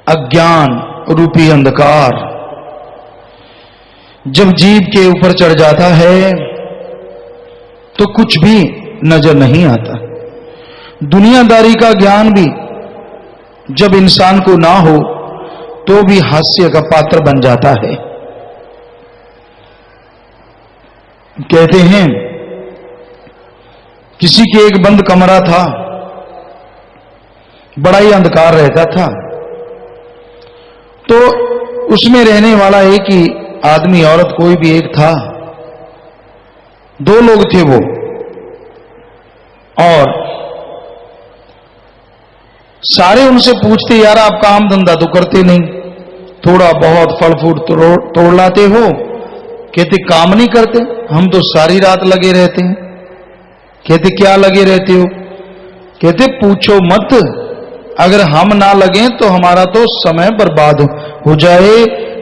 अज्ञान रूपी अंधकार जब जीव के ऊपर चढ़ जाता है तो कुछ भी नजर नहीं आता। दुनियादारी का ज्ञान भी जब इंसान को ना हो तो भी हास्य का पात्र बन जाता है। कहते हैं किसी के एक बंद कमरा था, बड़ा ही अंधकार रहता था, तो उसमें रहने वाला एक ही आदमी औरत कोई भी एक था, दो लोग थे वो, और सारे उनसे पूछते यार आप काम धंधा तो करते नहीं, थोड़ा बहुत फल फूल तोड़ लाते हो? कहते काम नहीं करते, हम तो सारी रात लगे रहते हैं। कहते क्या लगे रहते हो? कहते पूछो मत, अगर हम ना लगे तो हमारा तो समय बर्बाद हो जाए,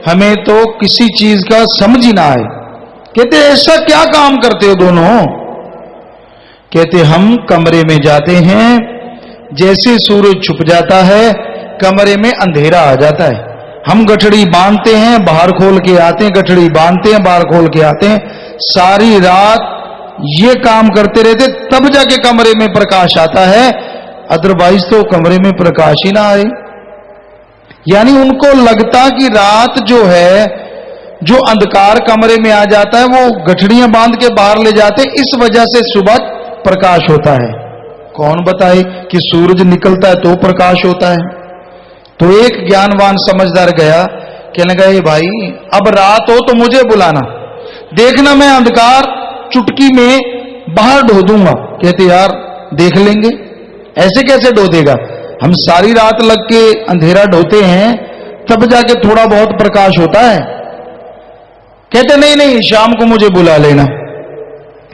हमें तो किसी चीज का समझ ही ना आए। कहते ऐसा क्या काम करते हो दोनों? कहते हम कमरे में जाते हैं, जैसे सूरज छुप जाता है कमरे में अंधेरा आ जाता है, हम गठड़ी बांधते हैं बाहर खोल के आते हैं, गठड़ी बांधते हैं बाहर खोल के आते हैं, सारी रात ये काम करते रहते, तब जाके कमरे में प्रकाश आता है, अदरवाइज तो कमरे में प्रकाश ही ना आए। यानी उनको लगता कि रात जो है, जो अंधकार कमरे में आ जाता है वो गठड़ियां बांध के बाहर ले जाते, इस वजह से सुबह प्रकाश होता है। कौन बताए कि सूरज निकलता है तो प्रकाश होता है? तो एक ज्ञानवान समझदार गया, कहने लगा भाई अब रात हो तो मुझे बुलाना, देखना मैं अंधकार चुटकी में बाहर ढो दूंगा। कहते यार देख लेंगे। ऐसे कैसे ढो देगा? हम सारी रात लग के अंधेरा ढोते हैं तब जाके थोड़ा बहुत प्रकाश होता है। कहते नहीं नहीं शाम को मुझे बुला लेना।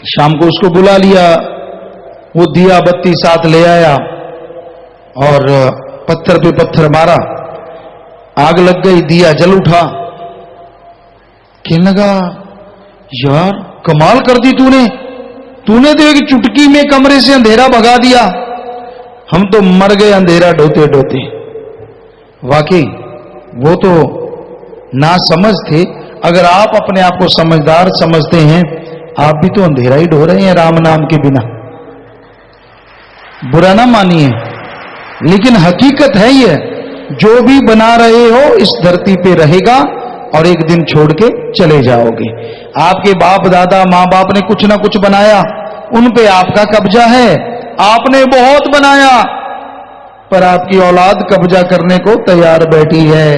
शाम को उसको बुला लिया, वो दिया बत्ती साथ ले आया और पत्थर पे पत्थर मारा, आग लग गई, दिया जल उठा। कहने लगा यार कमाल कर दी तूने तो एक चुटकी में कमरे से अंधेरा भगा दिया, हम तो मर गए अंधेरा ढोते ढोते। वाकई वो तो ना समझ थे। अगर आप अपने आप को समझदार समझते हैं, आप भी तो अंधेरा ही ढो रहे हैं राम नाम के बिना। बुरा ना मानिए, लेकिन हकीकत है ये, जो भी बना रहे हो इस धरती पे रहेगा और एक दिन छोड़ के चले जाओगे। आपके बाप दादा माँ बाप ने कुछ ना कुछ बनाया, उन पे आपका कब्जा है। आपने बहुत बनाया पर आपकी औलाद कब्जा करने को तैयार बैठी है।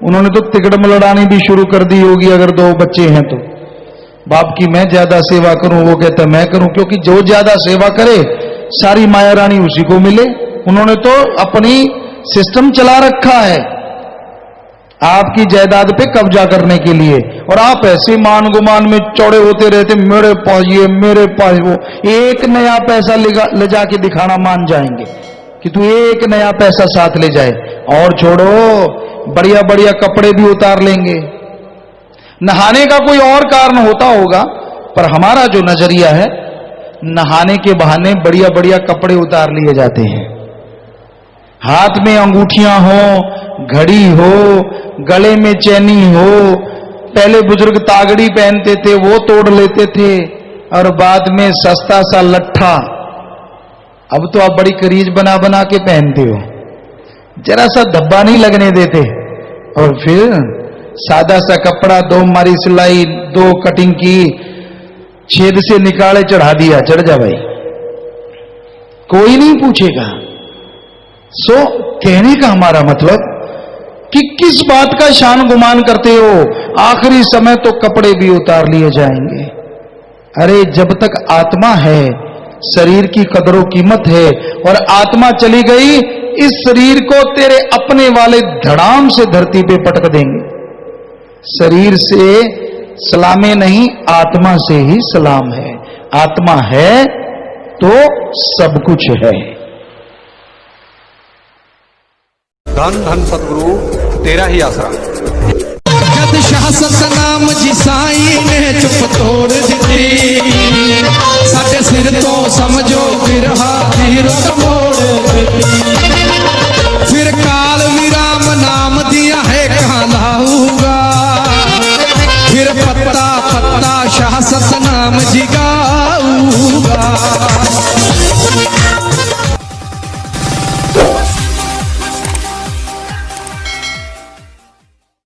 उन्होंने तो तिकड़म लड़ानी भी शुरू कर दी होगी अगर दो बच्चे हैं तो। बाप की मैं ज्यादा सेवा करूं, वो कहता मैं करूं, क्योंकि जो ज्यादा सेवा करे सारी माया रानी उसी को मिले। उन्होंने तो अपनी सिस्टम चला रखा है आपकी जायदाद पे कब्जा करने के लिए, और आप ऐसे मान गुमान में चौड़े होते रहते, मेरे पास ये मेरे पास वो। एक नया पैसा ले जाके दिखाना मान जाएंगे कि तू एक नया पैसा साथ ले जाए, और छोड़ो बढ़िया बढ़िया कपड़े भी उतार लेंगे। नहाने का कोई और कारण होता होगा, पर हमारा जो नजरिया है, नहाने के बहाने बढ़िया बढ़िया कपड़े उतार लिए जाते हैं। हाथ में अंगूठियां हो, घड़ी हो, गले में चैनी हो। पहले बुजुर्ग तागड़ी पहनते थे वो तोड़ लेते थे, और बाद में सस्ता सा लट्ठा। अब तो आप बड़ी करीज बना बना के पहनते हो, जरा सा धब्बा नहीं लगने देते। और फिर सादा सा कपड़ा, 2 मारी सिलाई, 2 कटिंग की, छेद से निकाले चढ़ा दिया, चढ़ जा भाई, कोई नहीं पूछेगा। सो कहने का हमारा मतलब कि किस बात का शान गुमान करते हो? आखिरी समय तो कपड़े भी उतार लिए जाएंगे। अरे जब तक आत्मा है शरीर की कदरों कीमत है, और आत्मा चली गई इस शरीर को तेरे अपने वाले धड़ाम से धरती पे पटक देंगे। शरीर से सलामे नहीं, आत्मा से ही सलाम है। आत्मा है तो सब कुछ है। धन धन सतगुरु तेरा ही आसरा। जद शाह सतनाम जी साई ने चुप तोड़ दी, साडे सिर तो समझो बिरहा दी रोक मोड़ दी।